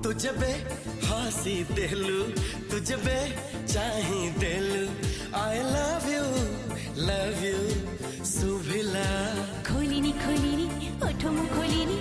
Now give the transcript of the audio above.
तुझे बे हंसी देलू, तुझे बे चाही देलू। I love you सुभिला। खोलिनी खोलिनी ओठो मु खोलिनी